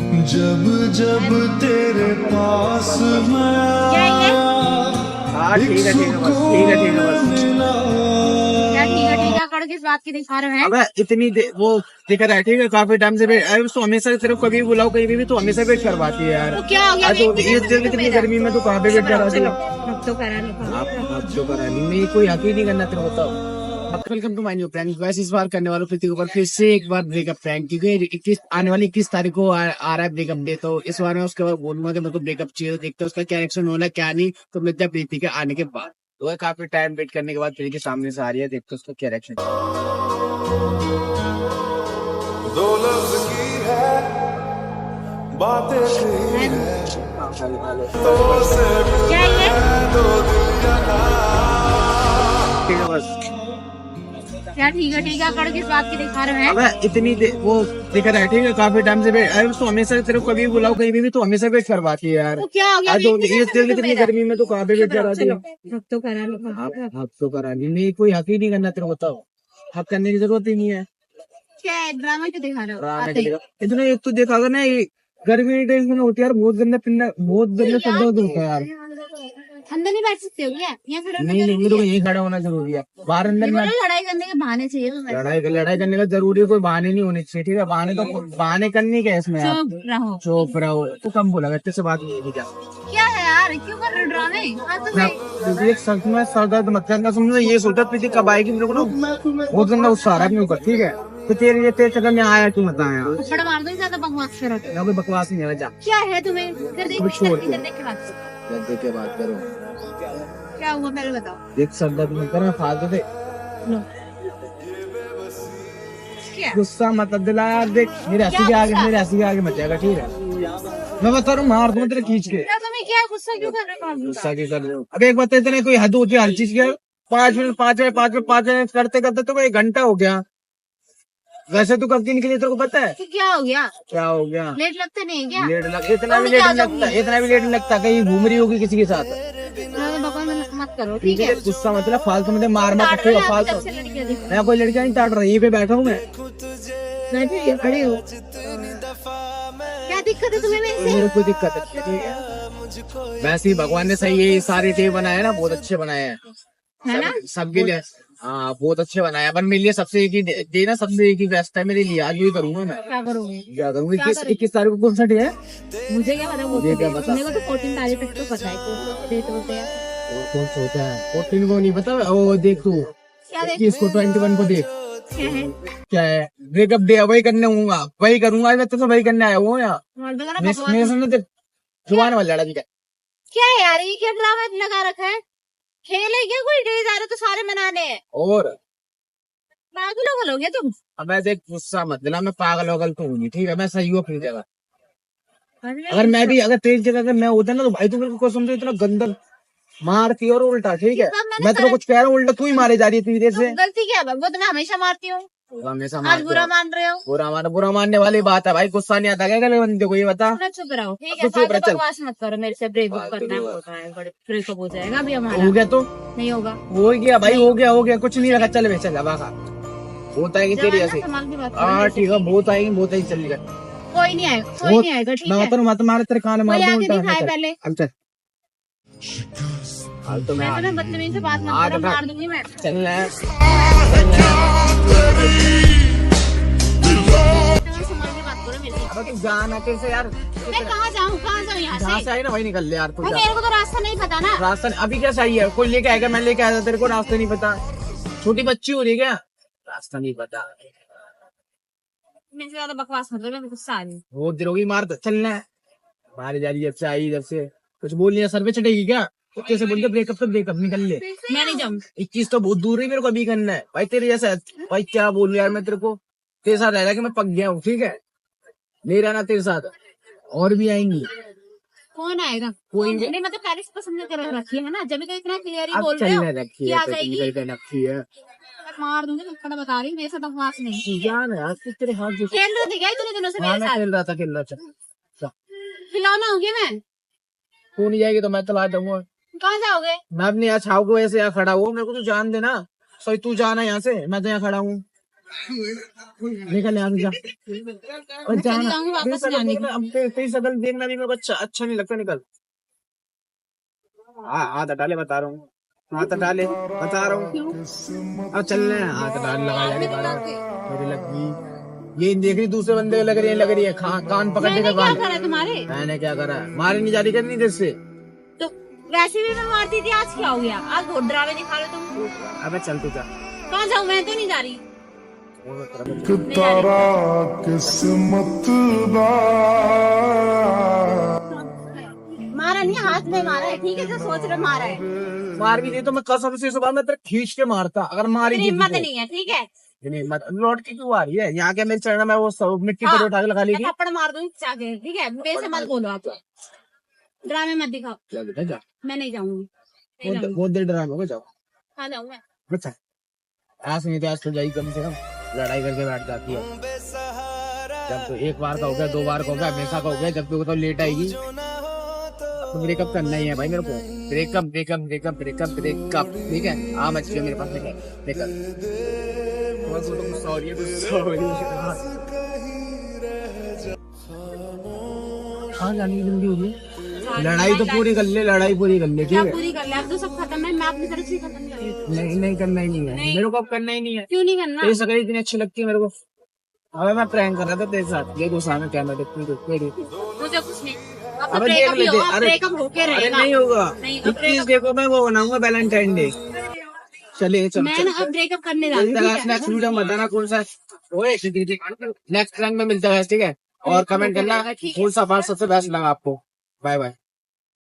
जब जब तेरे पास मैं हाँ ठीक है बस ठीक है बस। क्या ठीक है कर किस बात की दिखा रहे हैं? अबे इतनी वो दिख रहा है ठीक है, काफी टाइम से वेट, अरे तो हमेशा तेरे को कभी बुलाओ कहीं भी तो हमेशा वेट करवाती है यार। तो क्या हो गया? आज तो ये इतनी गर्मी में तो कहाँ पे वेट कराती है। अब तो करा लो। आप जो करा नहीं, मैं कोई हक ही नहीं करना तेरे को बताओ। Welcome to my new prank. वैसे इस बार करने वालों पृथ्वी के ऊपर फिर से एक बार ब्रेकअप प्रैंक, क्योंकि 21 आने वाली 21 तारीख को आ रहा है ब्रेकअप डे। तो इस बार मैं उसके बाद बोलूंगा कि मेरे को ब्रेकअप चाहिए, तो देखते हैं उसका क्या रिएक्शन होना है क्या नहीं। तो मिलते हैं प्रीति के आने के बाद। तो काफी टाइम वेट करने के बाद प्रीति के सामने से आ रही है, देखते हैं उसका क्या रिएक्शन। दो लफ्ज की है बातें कही है तो से क्या ये? दो दिल जगा। ठीक है बस। क्या ठीक है कर किस बात की दिखा रहे हैं? अबे इतनी वो दिख रहा है ठीक है, काफी टाइम से वेट, अरे तो हमेशा तेरे को कभी बुलाओ कहीं भी तो हमेशा वेट करवाती है यार। तो क्या हो गया? आज तो ये इतनी गर्मी में तो कहाँ पे वेट कराती है। अब तो करा लो। आप तो करा नहीं, मैं कोई हक ही नहीं करना तेरे को बताओ। हक करने की जरूरत ही नहीं है। क्या है ड्रामा क्यों दिखा रहे हो? ड्रामे के लिए। इतना एक तो देखा अगर ना ये गर्मी के टाइम में होती है यार, बहुत गंदा पिंडा, बहुत गंदा सर दर्द होता है यार। अंदर नहीं बैठ सकते हो क्या? या फिर नहीं मेरे को यही खड़ा होना जरूरी है, बाहर अंदर में लड़ाई करने के बहाने चाहिए तुम्हें। लड़ाई करने का जरूरी है, कोई बहाने नहीं होने चाहिए ठीक है। बहाने करने के इसमें आप चुप रहो। चुप रहो। तो कम बोला तेरे से बात नहीं की क्या। क्या है यार, क्यों कर रहे हो ड्रामे? हाँ तो मैं एक सच में सर दर्द मत करना, समझो ये सोचा प्रीति कब आएगी, मेरे को ना बहुत गंदा गुस्सा आ रहा है अपने ऊपर ठीक है। तो तेरे चक्कर में आया क्यों मत आया। थप्पड़ मार दो, ज्यादा बकवास करो तो। ना कोई बकवास नहीं है, जा क्या है तुम्हें? इधर कुछ छोड़ देखो, दो। इधर देख के बात करो। देख के बात करो। क्या हुआ पहले बताओ। देख सर दर्द मत करना फालतू से लो। क्या? गुस्सा मत दिला यार। देख मेरे हंसी के आगे मत जाएगा ठीक है। मैं बता रहा हूँ मार दूँ तेरे खींच के। क्या तुम्हें क्या गुस्सा क्यों कर रहे हो? गुस्सा क्यों कर रहे हो। अब एक बात इतने कोई हद होती है हर चीज की। 5 मिनट करते करते तो 1 घंटा हो गया। वैसे तू कब की निकली तेरे को पता है? तो क्या हो गया? क्या हो गया? लेट लगता नहीं है क्या? इतना भी लेट नहीं लगता, इतना भी लेट नहीं लगता। कहीं घूम रही होगी किसी के साथ। बकवास मत करो ठीक है। गुस्सा मतलब फालतू में मार काट रहे हो आप, फालतू। अच्छे लड़के दिख रहे मैं कोई लड़कियां नहीं काट रहा, यहीं पे बैठा हूँ मैं। हो। बैठे हो, खड़े हो। क्या दिक्कत है तुम्हें मेरे से? मेरे कोई दिक्कत है ठीक है। वैसे ही भगवान ने सही ये सारे टे बनाए ना, बहुत अच्छे बनाए हैं है ना? सबके लिए। हाँ बहुत अच्छे बनाए हैं, पर मेरे लिए सबसे एक ही डे ना, सबसे एक ही बेस्ट है मेरे लिए। आज वही करूंगा मैं। क्या करोगे? क्या करूंगी? 21 तारीख को कौन सा डे है? मुझे क्या पता? मुझे क्या पता? मेरे को तो 14 तारीख तक तो पता है कौन डेट होते हैं। वो कौन सा होता है? 14 को नहीं पता। ओ देख तू क्या देख? 21 को 21 को देख क्या है? क्या है। ब्रेकअप डे वही करने हूँ, वही करूंगा मैं। तो वही करने आया हूँ यार। और वगैरह मेरे बकवास। सामने देख जुबान वाला लड़ा दिखा। क्या है यार, ये क्या ड्रामा लगा रखा है? खेल है क्या कोई? डेज आ रहे तो सारे मनाने हैं। और पागल हो गया तुम? अब ऐसे गुस्सा मत दिला, मैं पागल वगल तो हूँ नहीं ठीक है। मैं सही हूँ अपनी जगह। अगर मैं भी अगर तेरी जगह अगर मैं होता ना तो भाई तू मेरे को समझो इतना गंदा मारती और उल्टा ठीक है। ये सब मैंने मैं तेरे को कुछ कह रहा हूँ, उल्टा तू ही मारे जा रही है इतनी देर से। गलती क्या है? वो तो मैं हमेशा मारती हूँ। हमेशा आज मारते बुरा हो। मान रहे हो? बुरा मानने वाली बात है भाई। गुस्सा नहीं आता क्या गले बंदे को, ये बता। अपना चुप रहो ठीक अब है। तो चुप रह, फालतू चल। बकवास मत करो मेरे से। ब्रेकअप फालतू करना बकवास। होता है, बड़े ब्रेकअप हो जाएगा अभी हमारा। हो गया तो नहीं होगा। हो गया भाई, हो गया कुछ नहीं रखा। चल बेचा जा बाका बहुत आएगी जब तेरी आना ऐसी। संभाल के बात करो हाँ मेरे से। ठीक है, बहुत आएगी चल जाएगा। कोई नहीं आएगा, कोई नहीं आएगा ठीक मैं है। बता रहा हूँ, मत मारे तेरे कान मार कोई दूँ आके उल्टा। दिखाए चल। पहले। अब चल। हाल तो मैं तो ना बदतमीजी से बात मत हाँ, करो, तो मार दूंगी मैं। चलना है। संभाल के बात करो मेरे से। अब तू जाना कैसे यार। मैं कहाँ जाऊँ यहाँ जहाँ से? से आई ना वही निकल ले यार तू। भाई जा। मेरे को तो रास्ता नहीं पता ना। रास्ता अभी क्या चाहिए? कोई लेके आएगा, मैं लेके आया था तेरे को, रास्ता नहीं पता। छोटी बच्ची हो रही है क्या? रास्ता नहीं पता। मेरे से ज्यादा बकवास मत करो, मैं गुस्सा आ रही हूँ। वो दिलोगी मार तो चलना है। मारी जा रही है जब से आई, जब से कुछ बोल लिया सर पे चढ़ेगी क्या? कुत्ते से बोलते ब्रेकअप तो ब्रेकअप निकल ले। मैं नहीं जाऊँ। एक चीज तो बहुत दूर है, मेरे को अभी करना है भाई तेरे जैसा। भाई क्या बोलूं यार मैं तेरे को। तेरे साथ रह रहा कि मैं पक गया हूँ ठीक है। नहीं रहना तेरे साथ, और भी आएंगी। कौन आएगा? कोई भी। नहीं मतलब पहले से पसंद कर रखी है ना, जब भी तो इतना क्लियर ही अब बोल रहे हो चलने रखी कि है आ जाएगी। रखी है। मैं मार दूंगी, मैं बता रही हूँ, मेरे से बकवास नहीं। जान यार तेरे हाथ जो। खेल रहे थे क्या इतने दिनों से हाँ मेरे मैं साथ? खेल रहा था चल। खिलौना होगी मैं। तू नहीं जाएगी तो मैं चला जाऊंगा। कहाँ जाओगे? मैं अपने यहाँ छाव को ऐसे यहाँ खड़ा हुआ, मेरे को तो जान देना। सही तू जाना यहाँ से, मैं तो यहाँ खड़ा हूँ। निकल यहाँ से जा। और चली जाऊंगी वापस नहीं आने की। अब तेरी शकल देखना भी मेरे को अच्छा नहीं लगता। निकल। हाथ हटा ले, बता रहा हूँ। हाथ हटा ले, बता रहा हूँ। अब चल रहे हैं, हाथ हटा लगा जाने मेरी लग गई। ये देख रही दूसरे बंदे को लग रही है कान पकड़ मैंने के क्या कान। करा तुम्हारे? मैंने क्या करा? मारे नहीं जा रही करनी देर से। तो वैसे भी मैं मारती थी, आज क्या हो गया? आज बहुत ड्रामे दिखा रहे तुम। अबे चल तू जा। कहाँ जाऊँ? मैं तो नहीं जा रही। तारा किस्मत दा मारा नहीं, हाथ में मारा है। ठीक है, जो सोच रहे मारा है। मार भी नहीं तो मैं कसम से सुबह में तेरे खींच के मारता अगर मारी तेरी थी हिम्मत तो। नहीं है, ठीक है? हिम्मत लौट के क्यों आ रही है? यहाँ के मेरे चढ़ना मैं वो सब मिट्टी हाँ, पर उठा के लगा मैं लेगी। थप्पड़ मार दूंगी जाके, ठीक है? मेरे से मत बोलो आप। ड्रामे मत दिखाओ। जा बेटा जा। मैं नहीं जाऊंगी, नहीं जाऊंगी। बहुत देर ड्रामा होगा, जाओ। हाँ जाऊँ मैं। अच्छा आज नहीं तो आज तो जाई, कम से कम लड़ाई करके बैठ जाती है। जब तो एक बार का हो गया, 2 बार का हो गया, हमेशा का हो गया, जब तो लेट आएगी तो ब्रेकअप करना ही है भाई मेरे को। Breakup breakup breakup breakup breakup, ठीक है? हाँ मच मेरे पास ब्रेकअप। सॉरी हाँ जाने की जल्दी होगी। लड़ाई तो पूरी कर ले, लड़ाई पूरी कर ले, क्या ठीक है? पूरी कर ले? अब तो सब खत्म है, मैं अपनी तरफ से खत्म कर रही हूँ। नहीं करना ही नहीं है नहीं। मेरे को, अब करना ही नहीं है। क्यों नहीं करना? तेरी शकल इतनी अच्छी लगती है मेरे को। अबे मैं प्रैंक कर रहा था तेरे साथ, ये गुस्सा में कैमरा देखती मुझे कुछ नहीं। अब अबे देख ब्रेकअप ही लेते। होगा, अरे ब्रेकअप होके अरे रहेगा। नहीं होगा। नहीं, अब 21 देखो मैं वो बनाऊंगा वैलेंटाइन डे। चलिए चलो मैं ना अब ब्रेकअप करने जा रही हूँ, ठीक है? नेक्स्ट वीडियो में बताना कौन सा ओए नेक्स्ट रैंक में मिलता है, ठीक है? और कमेंट करना कौन सा पार्ट सबसे बेस्ट लगा आपको। Bye bye.